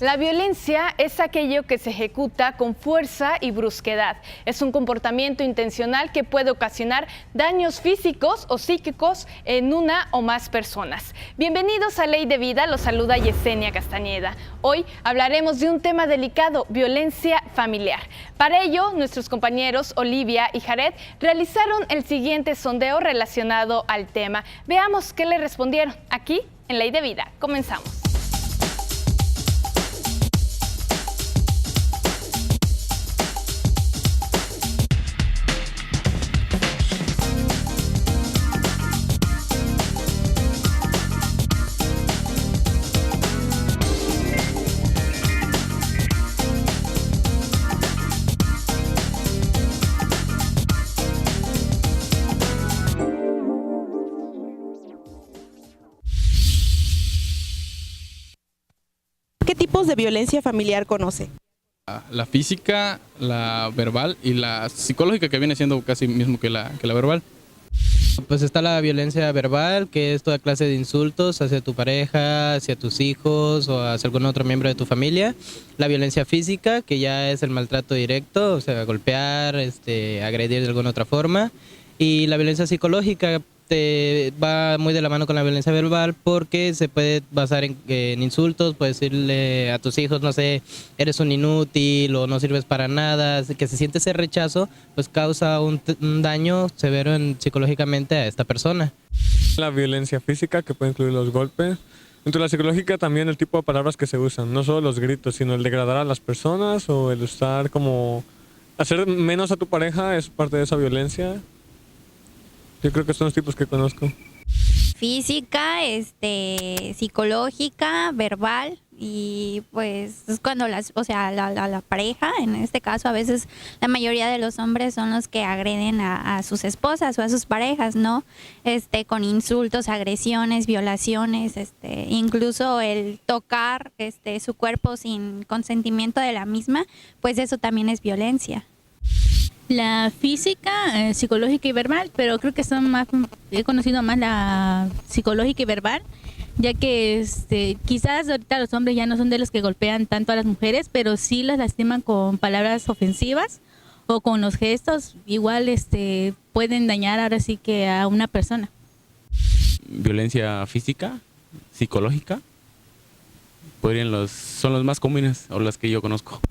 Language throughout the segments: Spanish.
La violencia es aquello que se ejecuta con fuerza y brusquedad. Es un comportamiento intencional que puede ocasionar daños físicos o psíquicos en una o más personas. Bienvenidos a Ley de Vida, los saluda Yesenia Castañeda. Hoy hablaremos de un tema delicado, violencia familiar. Para ello, nuestros compañeros Olivia y Jared realizaron el siguiente sondeo relacionado al tema. Veamos qué le respondieron aquí en Ley de Vida. Comenzamos. ¿Qué tipos de violencia familiar conoce? La física, la verbal y la psicológica, que viene siendo casi mismo que la verbal. Pues está la violencia verbal, que es toda clase de insultos hacia tu pareja, hacia tus hijos o hacia algún otro miembro de tu familia. La violencia física, que ya es el maltrato directo, o sea, golpear, agredir de alguna otra forma. Y la violencia psicológica va muy de la mano con la violencia verbal, porque se puede basar en insultos. Puedes decirle a tus hijos, no sé, eres un inútil o no sirves para nada, que se siente ese rechazo, pues causa un daño severo psicológicamente a esta persona. La violencia física, que puede incluir los golpes. Entre la psicológica también el tipo de palabras que se usan, no solo los gritos, sino el degradar a las personas o el usar como hacer menos a tu pareja es parte de esa violencia. Yo creo que son los tipos que conozco. Física, psicológica, verbal, y pues es cuando la pareja, en este caso a veces la mayoría de los hombres son los que agreden a sus esposas o a sus parejas, ¿no? Con insultos, agresiones, violaciones, incluso el tocar su cuerpo sin consentimiento de la misma, pues eso también es violencia. La física, psicológica y verbal, pero creo que he conocido más la psicológica y verbal, ya que quizás ahorita los hombres ya no son de los que golpean tanto a las mujeres, pero sí las lastiman con palabras ofensivas o con los gestos. Igual pueden dañar ahora sí que a una persona. Violencia física, psicológica, son los más comunes o las que yo conozco.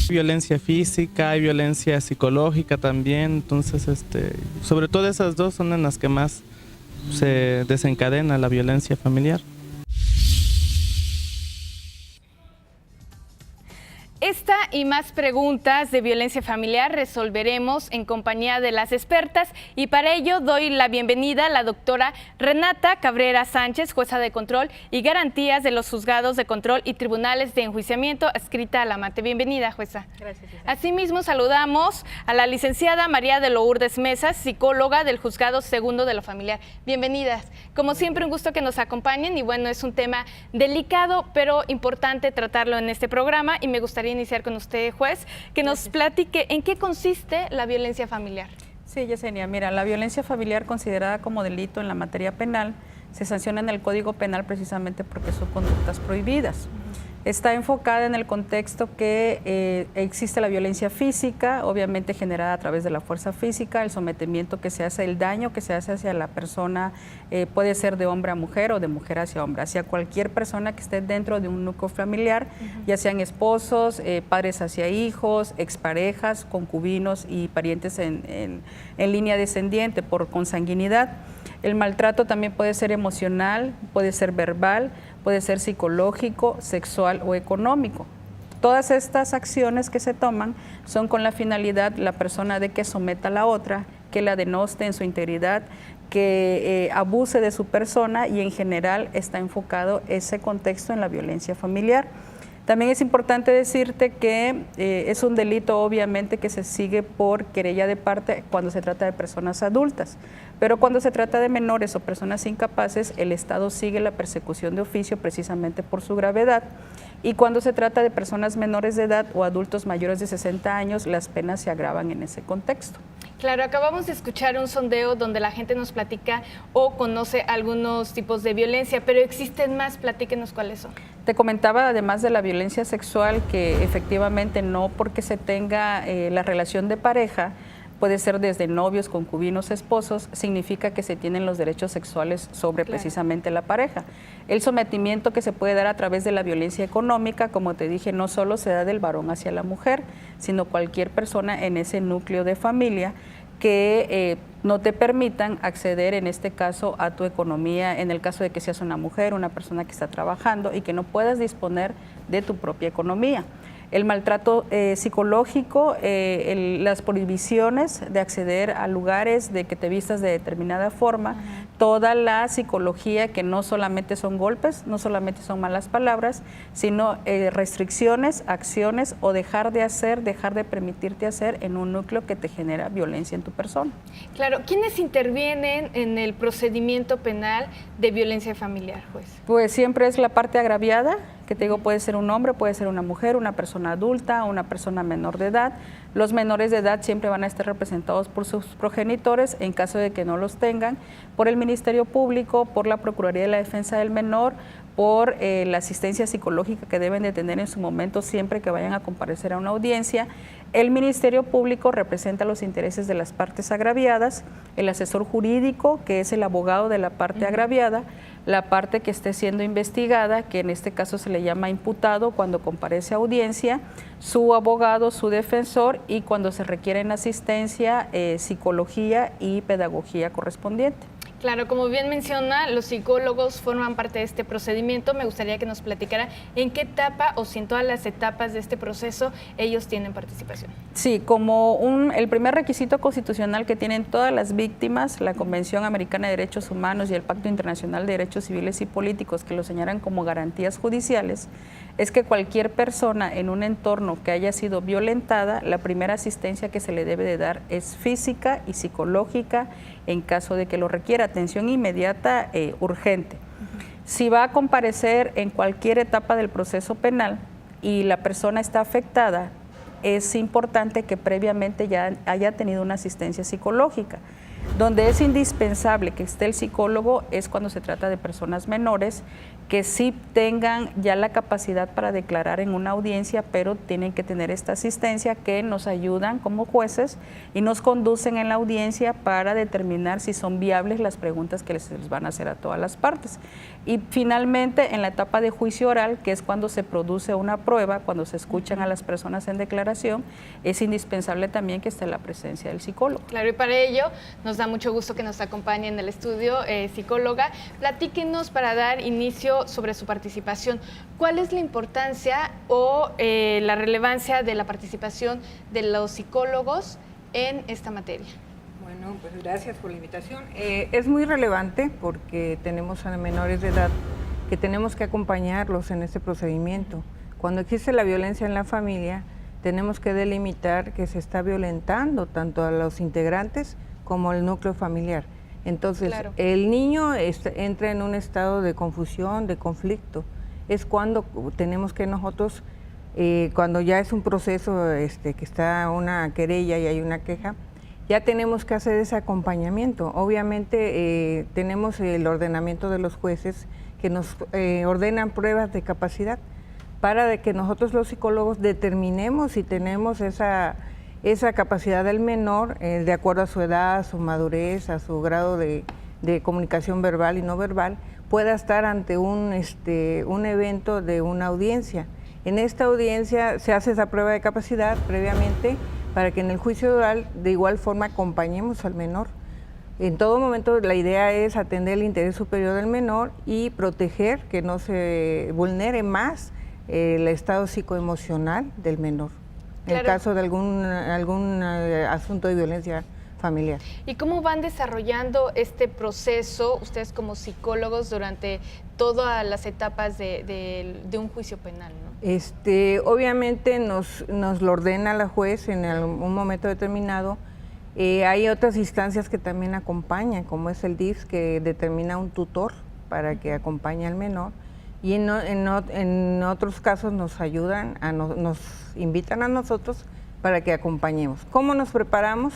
Violencia física y violencia psicológica también, entonces sobre todo esas dos son en las que más se desencadena la violencia familiar. Esta y más preguntas de violencia familiar resolveremos en compañía de las expertas, y para ello doy la bienvenida a la doctora Renata Cabrera Sánchez, jueza de control y garantías de los juzgados de control y tribunales de enjuiciamiento adscrita a la MATE. Bienvenida, jueza. Gracias. Asimismo, saludamos a la licenciada María de Lourdes Mesas, psicóloga del Juzgado Segundo de lo Familiar. Bienvenidas. Como siempre, un gusto que nos acompañen, y bueno, es un tema delicado, pero importante tratarlo en este programa, y me gustaría iniciar con usted, juez, que nos platique en qué consiste la violencia familiar. Sí, Yesenia, mira, la violencia familiar, considerada como delito en la materia penal, se sanciona en el Código Penal precisamente porque son conductas prohibidas. Está enfocada en el contexto que existe la violencia física, obviamente generada a través de la fuerza física, el sometimiento que se hace, el daño que se hace hacia la persona, puede ser de hombre a mujer o de mujer hacia hombre, hacia cualquier persona que esté dentro de un núcleo familiar, ya sean esposos, padres hacia hijos, exparejas, concubinos y parientes en línea descendiente por consanguinidad. El maltrato también puede ser emocional, puede ser verbal, puede ser psicológico, sexual o económico. Todas estas acciones que se toman son con la finalidad la persona de que someta a la otra, que la denoste en su integridad, que abuse de su persona, y en general está enfocado ese contexto en la violencia familiar. También es importante decirte que es un delito obviamente que se sigue por querella de parte cuando se trata de personas adultas, pero cuando se trata de menores o personas incapaces, el Estado sigue la persecución de oficio precisamente por su gravedad, y cuando se trata de personas menores de edad o adultos mayores de 60 años, las penas se agravan en ese contexto. Claro, acabamos de escuchar un sondeo donde la gente nos platica o conoce algunos tipos de violencia, pero existen más, platíquenos cuáles son. Te comentaba, además de la violencia sexual, que efectivamente no porque se tenga la relación de pareja, puede ser desde novios, concubinos, esposos, significa que se tienen los derechos sexuales sobre precisamente la pareja. El sometimiento que se puede dar a través de la violencia económica, como te dije, no solo se da del varón hacia la mujer, sino cualquier persona en ese núcleo de familia que no te permitan acceder, en este caso, a tu economía, en el caso de que seas una mujer, una persona que está trabajando y que no puedas disponer de tu propia economía. El maltrato psicológico, las prohibiciones de acceder a lugares, de que te vistas de determinada forma, toda la psicología que no solamente son golpes, no solamente son malas palabras, sino restricciones, acciones o dejar de hacer, dejar de permitirte hacer en un núcleo que te genera violencia en tu persona. Claro, ¿quiénes intervienen en el procedimiento penal de violencia familiar, juez? Pues siempre es la parte agraviada, que te digo, puede ser un hombre, puede ser una mujer, una persona adulta, una persona menor de edad. Los menores de edad siempre van a estar representados por sus progenitores, en caso de que no los tengan, por el Ministerio Público, por la Procuraduría de la Defensa del Menor, por la asistencia psicológica que deben de tener en su momento siempre que vayan a comparecer a una audiencia. El Ministerio Público representa los intereses de las partes agraviadas, el asesor jurídico, que es el abogado de la parte agraviada, la parte que esté siendo investigada, que en este caso se le llama imputado cuando comparece a audiencia, su abogado, su defensor, y cuando se requieren asistencia, psicología y pedagogía correspondiente. Claro, como bien menciona, los psicólogos forman parte de este procedimiento. Me gustaría que nos platicara en qué etapa o si en todas las etapas de este proceso ellos tienen participación. Sí, como el primer requisito constitucional que tienen todas las víctimas, la Convención Americana de Derechos Humanos y el Pacto Internacional de Derechos Civiles y Políticos, que lo señalan como garantías judiciales, es que cualquier persona en un entorno que haya sido violentada, la primera asistencia que se le debe de dar es física y psicológica en caso de que lo requiera, atención inmediata urgente. Si va a comparecer en cualquier etapa del proceso penal y la persona está afectada, es importante que previamente ya haya tenido una asistencia psicológica. Donde es indispensable que esté el psicólogo es cuando se trata de personas menores que sí tengan ya la capacidad para declarar en una audiencia, pero tienen que tener esta asistencia que nos ayudan como jueces y nos conducen en la audiencia para determinar si son viables las preguntas que les van a hacer a todas las partes. Y finalmente, en la etapa de juicio oral, que es cuando se produce una prueba, cuando se escuchan a las personas en declaración, es indispensable también que esté la presencia del psicólogo. Claro, y para ello nos da mucho gusto que nos acompañe en el estudio, psicóloga. Platíquenos para dar inicio sobre su participación. ¿Cuál es la importancia o la relevancia de la participación de los psicólogos en esta materia? Bueno, pues gracias por la invitación. Es muy relevante porque tenemos a menores de edad que tenemos que acompañarlos en este procedimiento. Cuando existe la violencia en la familia, tenemos que delimitar que se está violentando tanto a los integrantes como al núcleo familiar. Entonces, claro, el niño entra en un estado de confusión, de conflicto. Es cuando tenemos que nosotros, cuando ya es un proceso que está una querella y hay una queja, ya tenemos que hacer ese acompañamiento. Obviamente tenemos el ordenamiento de los jueces que nos ordenan pruebas de capacidad para que nosotros los psicólogos determinemos si tenemos esa capacidad del menor de acuerdo a su edad, a su madurez, a su grado de comunicación verbal y no verbal, pueda estar ante un evento de una audiencia. En esta audiencia se hace esa prueba de capacidad previamente para que en el juicio oral de igual forma acompañemos al menor. En todo momento la idea es atender el interés superior del menor y proteger que no se vulnere más el estado psicoemocional del menor. Claro. En el caso de algún asunto de violencia familiar. ¿Y cómo van desarrollando este proceso ustedes como psicólogos durante todas las etapas de un juicio penal, ¿no? Obviamente nos lo ordena la juez en un momento determinado. Hay otras instancias que también acompañan, como es el DIF, que determina un tutor para que acompañe al menor. Y en otros casos nos ayudan, nos invitan a nosotros para que acompañemos. ¿Cómo nos preparamos?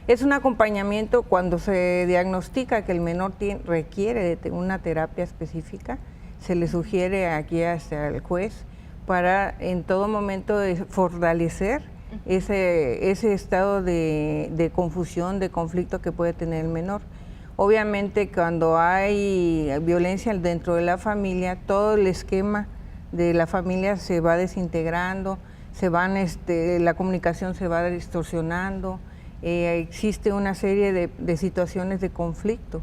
Es un acompañamiento cuando se diagnostica que el menor requiere de una terapia específica. se le sugiere aquí hasta el juez para en todo momento fortalecer ese estado de confusión, de conflicto que puede tener el menor. Obviamente cuando hay violencia dentro de la familia, todo el esquema de la familia se va desintegrando, la comunicación se va distorsionando, existe una serie de situaciones de conflicto,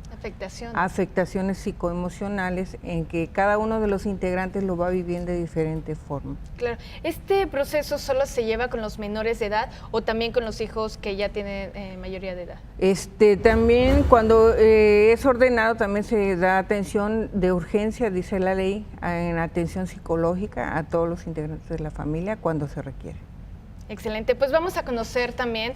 afectaciones psicoemocionales en que cada uno de los integrantes lo va viviendo de diferente forma. Claro, ¿este proceso solo se lleva con los menores de edad o también con los hijos que ya tienen mayoría de edad? También cuando es ordenado también se da atención de urgencia, dice la ley, en atención psicológica a todos los integrantes de la familia cuando se requiere. Excelente, pues vamos a conocer también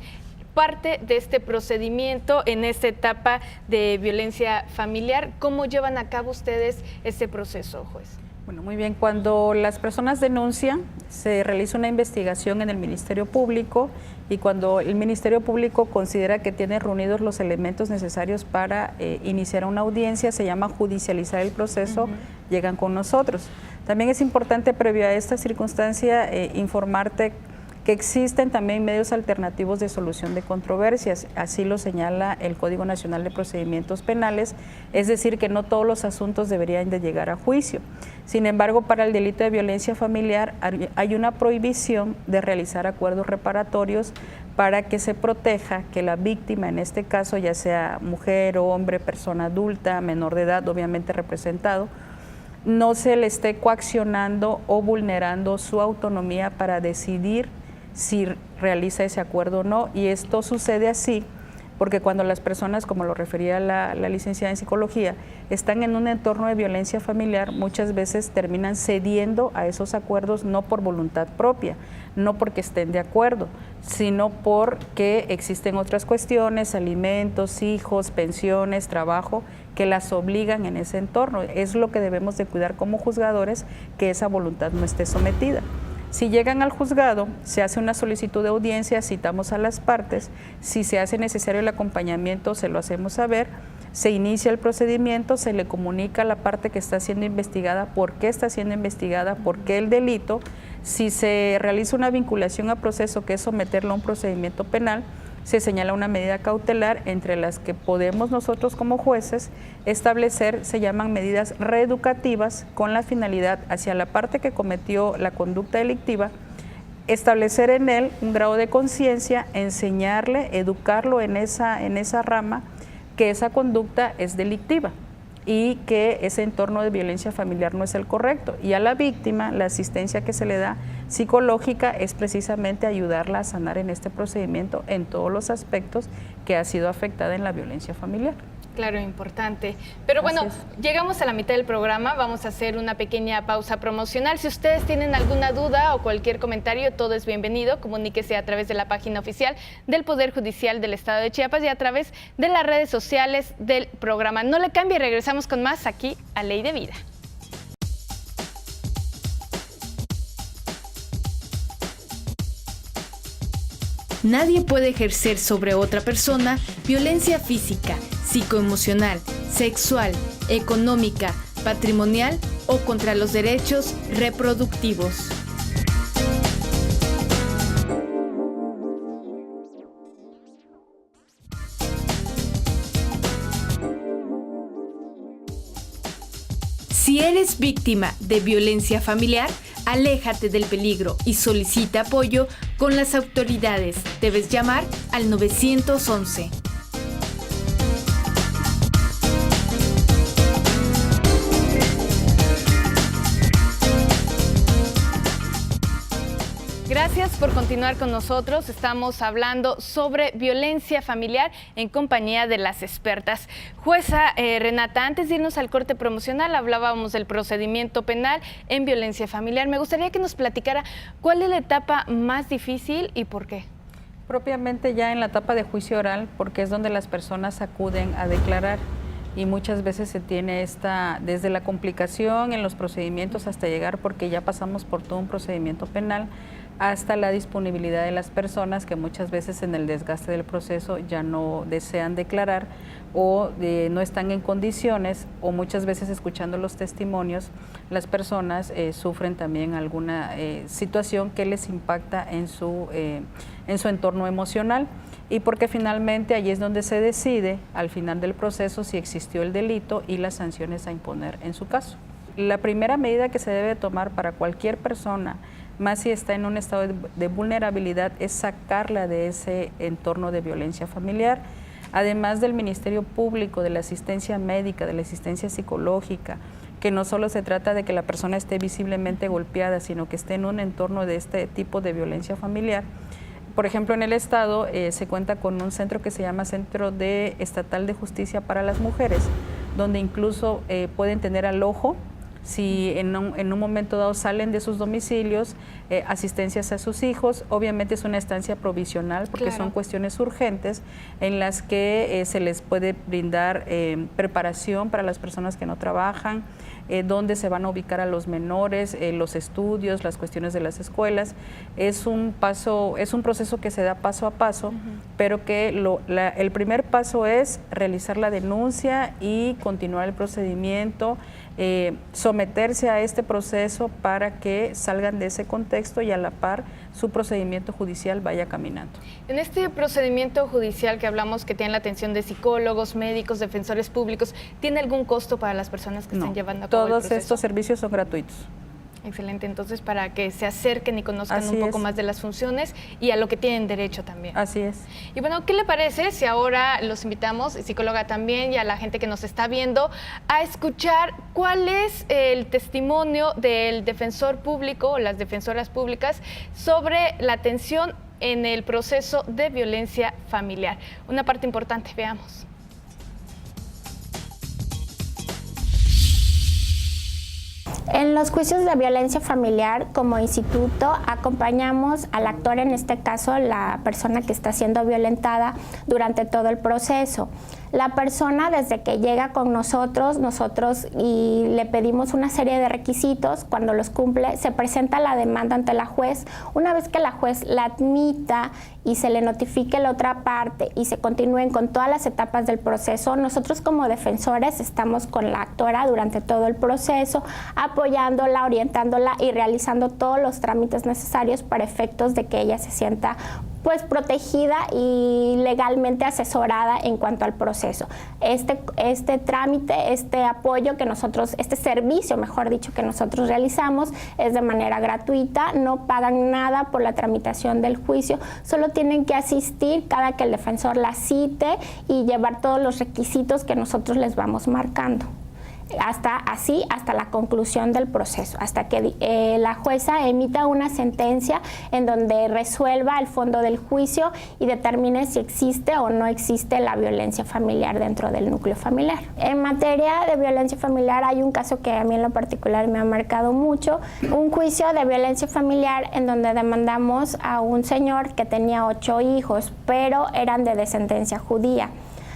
parte de este procedimiento en esta etapa de violencia familiar. ¿Cómo llevan a cabo ustedes este proceso, juez? Bueno, muy bien. Cuando las personas denuncian, se realiza una investigación en el Ministerio Público y cuando el Ministerio Público considera que tiene reunidos los elementos necesarios para iniciar una audiencia, se llama judicializar el proceso, llegan con nosotros. También es importante, previo a esta circunstancia, informarte que existen también medios alternativos de solución de controversias, así lo señala el Código Nacional de Procedimientos Penales, es decir, que no todos los asuntos deberían de llegar a juicio. Sin embargo, para el delito de violencia familiar hay una prohibición de realizar acuerdos reparatorios para que se proteja que la víctima, en este caso ya sea mujer o hombre, persona adulta, menor de edad, obviamente representado, no se le esté coaccionando o vulnerando su autonomía para decidir si realiza ese acuerdo o no, y esto sucede así porque cuando las personas, como lo refería la licenciada en psicología, están en un entorno de violencia familiar, muchas veces terminan cediendo a esos acuerdos no por voluntad propia, no porque estén de acuerdo, sino porque existen otras cuestiones, alimentos, hijos, pensiones, trabajo, que las obligan en ese entorno. Es lo que debemos de cuidar como juzgadores, que esa voluntad no esté sometida. Si llegan al juzgado, se hace una solicitud de audiencia, citamos a las partes, si se hace necesario el acompañamiento, se lo hacemos saber, se inicia el procedimiento, se le comunica a la parte que está siendo investigada por qué está siendo investigada, por qué el delito, si se realiza una vinculación a proceso, que es someterlo a un procedimiento penal, se señala una medida cautelar entre las que podemos nosotros como jueces establecer, se llaman medidas reeducativas con la finalidad hacia la parte que cometió la conducta delictiva, establecer en él un grado de conciencia, enseñarle, educarlo en esa rama, que esa conducta es delictiva y que ese entorno de violencia familiar no es el correcto. Y a la víctima, la asistencia que se le da psicológica es precisamente ayudarla a sanar en este procedimiento en todos los aspectos que ha sido afectada en la violencia familiar. Claro, importante. Pero bueno, llegamos a la mitad del programa, vamos a hacer una pequeña pausa promocional. Si ustedes tienen alguna duda o cualquier comentario, todo es bienvenido. Comuníquese a través de la página oficial del Poder Judicial del Estado de Chiapas y a través de las redes sociales del programa. No le cambie, regresamos con más aquí a Ley de Vida. Nadie puede ejercer sobre otra persona violencia física, psicoemocional, sexual, económica, patrimonial o contra los derechos reproductivos. Si eres víctima de violencia familiar, aléjate del peligro y solicita apoyo con las autoridades. Debes llamar al 911. Gracias por continuar con nosotros. Estamos hablando sobre violencia familiar en compañía de las expertas. Jueza Renata, antes de irnos al corte promocional, hablábamos del procedimiento penal en violencia familiar. Me gustaría que nos platicara cuál es la etapa más difícil y por qué. Propiamente ya en la etapa de juicio oral, porque es donde las personas acuden a declarar y muchas veces se tiene desde la complicación en los procedimientos hasta llegar, porque ya pasamos por todo un procedimiento penal, hasta la disponibilidad de las personas que muchas veces en el desgaste del proceso ya no desean declarar o no están en condiciones, o muchas veces escuchando los testimonios, las personas sufren también alguna situación que les impacta en su entorno emocional, y porque finalmente allí es donde se decide al final del proceso si existió el delito y las sanciones a imponer en su caso. La primera medida que se debe tomar para cualquier persona, más si está en un estado de vulnerabilidad, es sacarla de ese entorno de violencia familiar. Además del Ministerio Público, de la asistencia médica, de la asistencia psicológica, que no solo se trata de que la persona esté visiblemente golpeada, sino que esté en un entorno de este tipo de violencia familiar. Por ejemplo, en el Estado se cuenta con un centro que se llama Centro Estatal de Justicia para las Mujeres, donde incluso pueden tener alojo si en un momento dado salen de sus domicilios, asistencias a sus hijos. Obviamente es una estancia provisional porque son cuestiones urgentes en las que se les puede brindar preparación para las personas que no trabajan, dónde se van a ubicar a los menores, los estudios, las cuestiones de las escuelas. Es un proceso que se da paso a paso, pero que el primer paso es realizar la denuncia y continuar el procedimiento, someterse a este proceso para que salgan de ese contexto y a la par su procedimiento judicial vaya caminando. En este procedimiento judicial que hablamos, que tiene la atención de psicólogos, médicos, defensores públicos, ¿tiene algún costo para las personas que están llevando a cabo el proceso? Todos estos servicios son gratuitos. Excelente, entonces para que se acerquen y conozcan un poco más de las funciones y a lo que tienen derecho también. Así es. Y bueno, ¿qué le parece si ahora los invitamos, psicóloga también, y a la gente que nos está viendo, a escuchar cuál es el testimonio del defensor público o las defensoras públicas sobre la atención en el proceso de violencia familiar? Una parte importante, veamos. En los juicios de violencia familiar, como instituto, acompañamos al actor, en este caso la persona que está siendo violentada, durante todo el proceso. La persona, desde que llega con nosotros y le pedimos una serie de requisitos, cuando los cumple, se presenta la demanda ante la juez. Una vez que la juez la admita y se le notifique la otra parte y se continúen con todas las etapas del proceso, nosotros como defensores estamos con la actora durante todo el proceso, apoyándola, orientándola y realizando todos los trámites necesarios para efectos de que ella se sienta pues protegida y legalmente asesorada en cuanto al proceso. Este trámite, este apoyo que nosotros, este servicio, mejor dicho, que nosotros realizamos es de manera gratuita, no pagan nada por la tramitación del juicio, solo tienen que asistir cada que el defensor la cite y llevar todos los requisitos que nosotros les vamos marcando. Hasta la conclusión del proceso, hasta que la jueza emita una sentencia en donde resuelva el fondo del juicio y determine si existe o no existe la violencia familiar dentro del núcleo familiar. En materia de violencia familiar hay un caso que a mí en lo particular me ha marcado mucho, un juicio de violencia familiar en donde demandamos a un señor que tenía 8 hijos, pero eran de descendencia judía.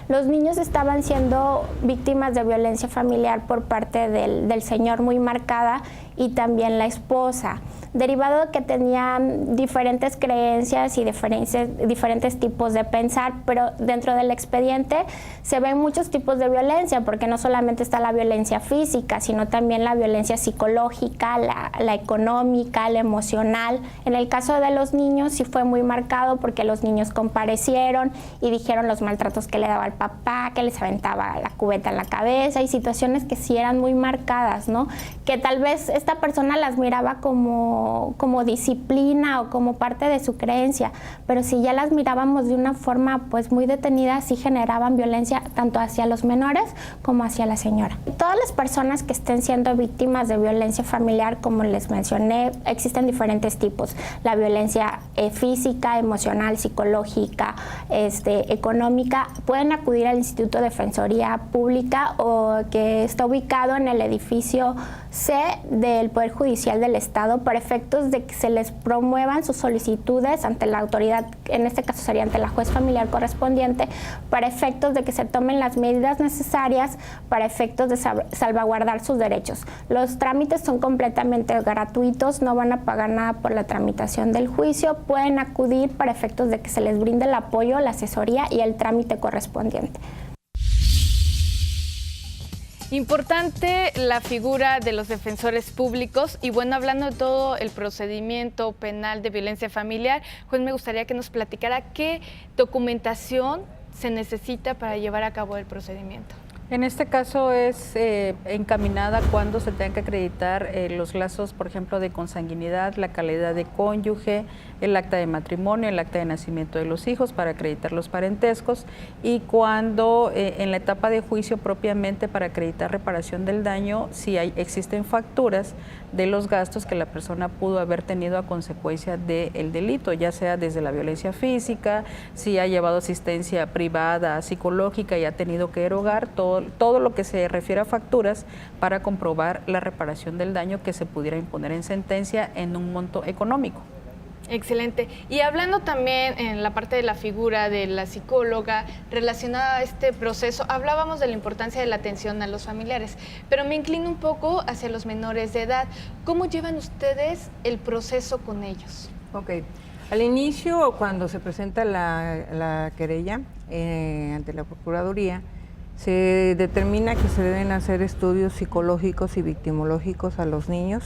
Los niños estaban siendo víctimas de violencia familiar por parte del señor muy marcada y también la esposa, derivado de que tenían diferentes creencias y diferentes tipos de pensar, pero dentro del expediente se ven muchos tipos de violencia, porque no solamente está la violencia física, sino también la violencia psicológica, la económica, la emocional. En el caso de los niños sí fue muy marcado porque los niños comparecieron y dijeron los maltratos que le daba al papá, que les aventaba la cubeta en la cabeza, y situaciones que sí eran muy marcadas, ¿no? Que tal vez esta persona las miraba como disciplina o como parte de su creencia, pero si ya las mirábamos de una forma pues muy detenida, sí generaban violencia tanto hacia los menores como hacia la señora. Todas las personas que estén siendo víctimas de violencia familiar, como les mencioné, existen diferentes tipos. La violencia física, emocional, psicológica, económica, pueden acudir al Instituto de Defensoría Pública o que está ubicado en el edificio C del Poder Judicial del Estado para efectos de que se les promuevan sus solicitudes ante la autoridad, en este caso sería ante la juez familiar correspondiente, para efectos de que se tomen las medidas necesarias para efectos de salvaguardar sus derechos. Los trámites son completamente gratuitos, no van a pagar nada por la tramitación del juicio, pueden acudir para efectos de que se les brinde el apoyo, la asesoría y el trámite correspondiente. Importante la figura de los defensores públicos y bueno, hablando de todo el procedimiento penal de violencia familiar, pues me gustaría que nos platicara qué documentación se necesita para llevar a cabo el procedimiento. En este caso es encaminada cuando se tengan que acreditar los lazos, por ejemplo, de consanguinidad, la calidad de cónyuge, el acta de matrimonio, el acta de nacimiento de los hijos para acreditar los parentescos y cuando en la etapa de juicio propiamente para acreditar reparación del daño, si existen facturas de los gastos que la persona pudo haber tenido a consecuencia del delito, ya sea desde la violencia física, si ha llevado asistencia privada, psicológica y ha tenido que erogar, todo lo que se refiere a facturas para comprobar la reparación del daño que se pudiera imponer en sentencia en un monto económico. Excelente. Y hablando también en la parte de la figura de la psicóloga relacionada a este proceso, hablábamos de la importancia de la atención a los familiares, pero me inclino un poco hacia los menores de edad. ¿Cómo llevan ustedes el proceso con ellos? Ok. Al inicio, cuando se presenta la querella ante la Procuraduría, se determina que se deben hacer estudios psicológicos y victimológicos a los niños,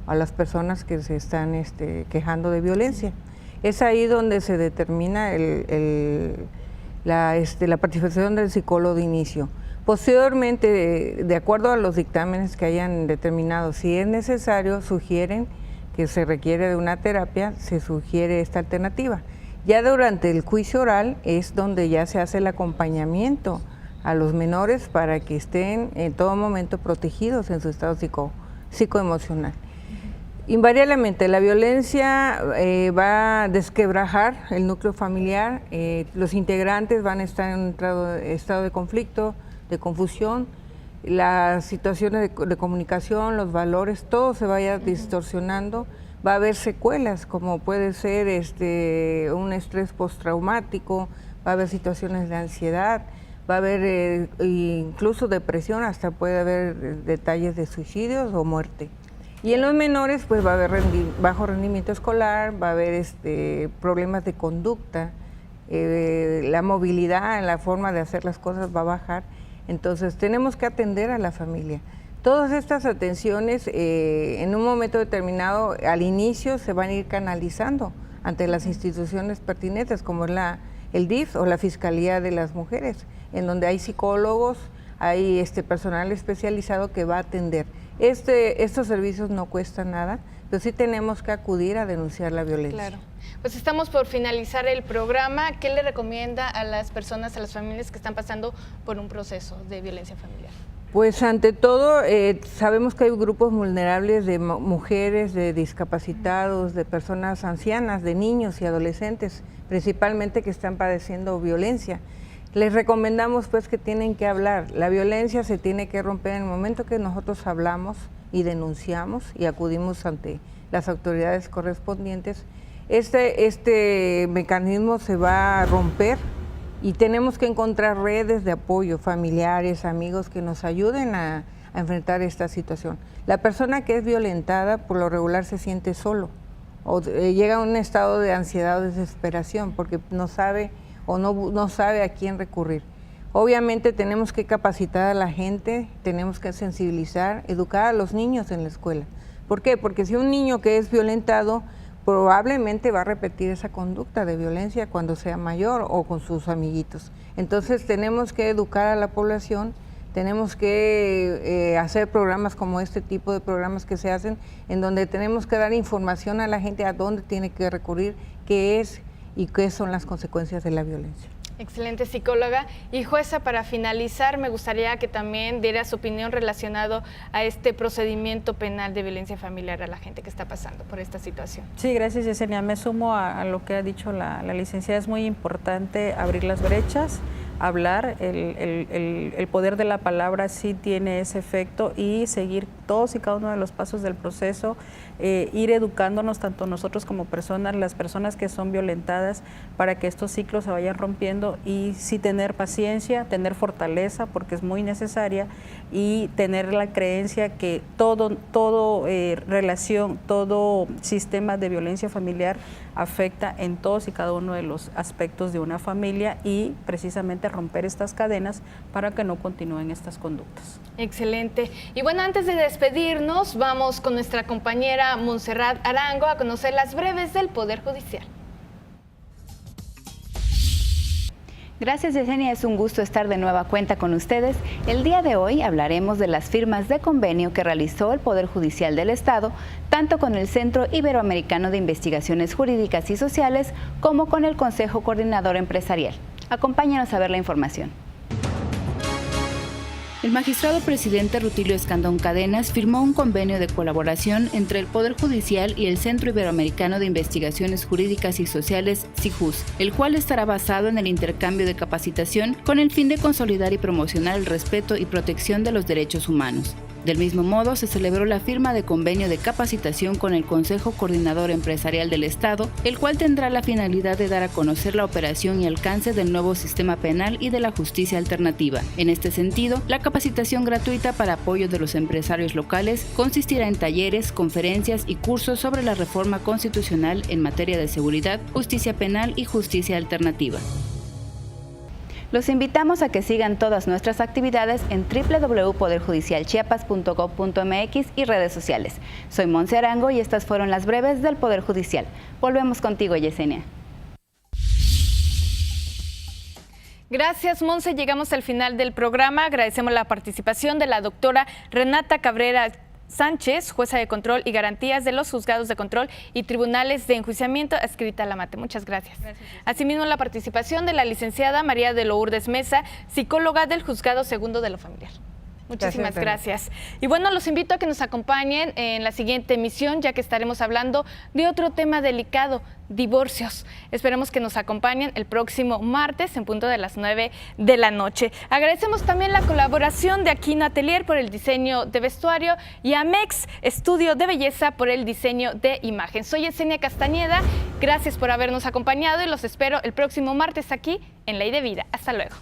a las personas que se están quejando de violencia. Es ahí donde se determina la participación del psicólogo de inicio. Posteriormente, de acuerdo a los dictámenes que hayan determinado, si es necesario, sugieren que se requiere de una terapia, se sugiere esta alternativa. Ya durante el juicio oral es donde ya se hace el acompañamiento a los menores para que estén en todo momento protegidos en su estado psicoemocional. Invariablemente la violencia va a desquebrajar el núcleo familiar, los integrantes van a estar en un estado de conflicto, de confusión, las situaciones de comunicación, los valores, todo se vaya distorsionando, va a haber secuelas como puede ser un estrés postraumático, va a haber situaciones de ansiedad, va a haber incluso depresión, hasta puede haber detalles de suicidios o muerte. Y en los menores pues va a haber bajo rendimiento escolar, va a haber problemas de conducta, la movilidad en la forma de hacer las cosas va a bajar. Entonces tenemos que atender a la familia. Todas estas atenciones en un momento determinado al inicio se van a ir canalizando ante las instituciones pertinentes como es el DIF o la Fiscalía de las Mujeres, en donde hay psicólogos, hay personal especializado que va a atender. Estos servicios no cuestan nada, pero sí tenemos que acudir a denunciar la violencia. Claro. Pues estamos por finalizar el programa. ¿Qué le recomienda a las personas, a las familias que están pasando por un proceso de violencia familiar? Pues ante todo, sabemos que hay grupos vulnerables de mujeres, de discapacitados, de personas ancianas, de niños y adolescentes, principalmente que están padeciendo violencia. Les recomendamos pues que tienen que hablar. La violencia se tiene que romper en el momento que nosotros hablamos y denunciamos y acudimos ante las autoridades correspondientes. Este mecanismo se va a romper y tenemos que encontrar redes de apoyo, familiares, amigos que nos ayuden a enfrentar esta situación. La persona que es violentada por lo regular se siente solo o llega a un estado de ansiedad o desesperación porque no sabe o no sabe a quién recurrir. Obviamente tenemos que capacitar a la gente, tenemos que sensibilizar, educar a los niños en la escuela. ¿Por qué? Porque si un niño que es violentado probablemente va a repetir esa conducta de violencia cuando sea mayor o con sus amiguitos. Entonces tenemos que educar a la población, tenemos que hacer programas como este tipo de programas que se hacen, en donde tenemos que dar información a la gente a dónde tiene que recurrir, qué es y qué son las consecuencias de la violencia. Excelente psicóloga. Y jueza, para finalizar, me gustaría que también diera su opinión relacionado a este procedimiento penal de violencia familiar a la gente que está pasando por esta situación. Sí, gracias, Yesenia. Me sumo a lo que ha dicho la licenciada. Es muy importante abrir las brechas, hablar, el poder de la palabra sí tiene ese efecto, y seguir todos y cada uno de los pasos del proceso, ir educándonos tanto nosotros como personas, las personas que son violentadas, para que estos ciclos se vayan rompiendo, y sí tener paciencia, tener fortaleza, porque es muy necesaria, y tener la creencia que todo relación, todo sistema de violencia familiar afecta en todos y cada uno de los aspectos de una familia, y precisamente romper estas cadenas para que no continúen estas conductas. Excelente. Y bueno, antes de despedirnos, vamos con nuestra compañera Montserrat Arango a conocer las breves del Poder Judicial. Gracias, Yesenia, es un gusto estar de nueva cuenta con ustedes. El día de hoy hablaremos de las firmas de convenio que realizó el Poder Judicial del Estado, tanto con el Centro Iberoamericano de Investigaciones Jurídicas y Sociales como con el Consejo Coordinador Empresarial. Acompáñanos a ver la información. El magistrado presidente Rutilio Escandón Cadenas firmó un convenio de colaboración entre el Poder Judicial y el Centro Iberoamericano de Investigaciones Jurídicas y Sociales, CIJUS, el cual estará basado en el intercambio de capacitación con el fin de consolidar y promocionar el respeto y protección de los derechos humanos. Del mismo modo, se celebró la firma de convenio de capacitación con el Consejo Coordinador Empresarial del Estado, el cual tendrá la finalidad de dar a conocer la operación y alcance del nuevo sistema penal y de la justicia alternativa. En este sentido, la capacitación gratuita para apoyo de los empresarios locales consistirá en talleres, conferencias y cursos sobre la reforma constitucional en materia de seguridad, justicia penal y justicia alternativa. Los invitamos a que sigan todas nuestras actividades en www.poderjudicialchiapas.gov.mx y redes sociales. Soy Monse Arango y estas fueron las breves del Poder Judicial. Volvemos contigo, Yesenia. Gracias, Monse. Llegamos al final del programa. Agradecemos la participación de la doctora Renata Cabrera Sánchez, jueza de control y garantías de los juzgados de control y tribunales de enjuiciamiento adscrita a la Mate. Muchas gracias. Asimismo, la participación de la licenciada María de Lourdes Mesa, psicóloga del Juzgado Segundo de lo Familiar. Muchísimas gracias. Y bueno, los invito a que nos acompañen en la siguiente emisión, ya que estaremos hablando de otro tema delicado, divorcios. Esperemos que nos acompañen el próximo martes en punto de las 9 de la noche. Agradecemos también la colaboración de Aquino Atelier por el diseño de vestuario y a Mex Estudio de Belleza por el diseño de imagen. Soy Yesenia Castañeda. Gracias por habernos acompañado y los espero el próximo martes aquí en Ley de Vida. Hasta luego.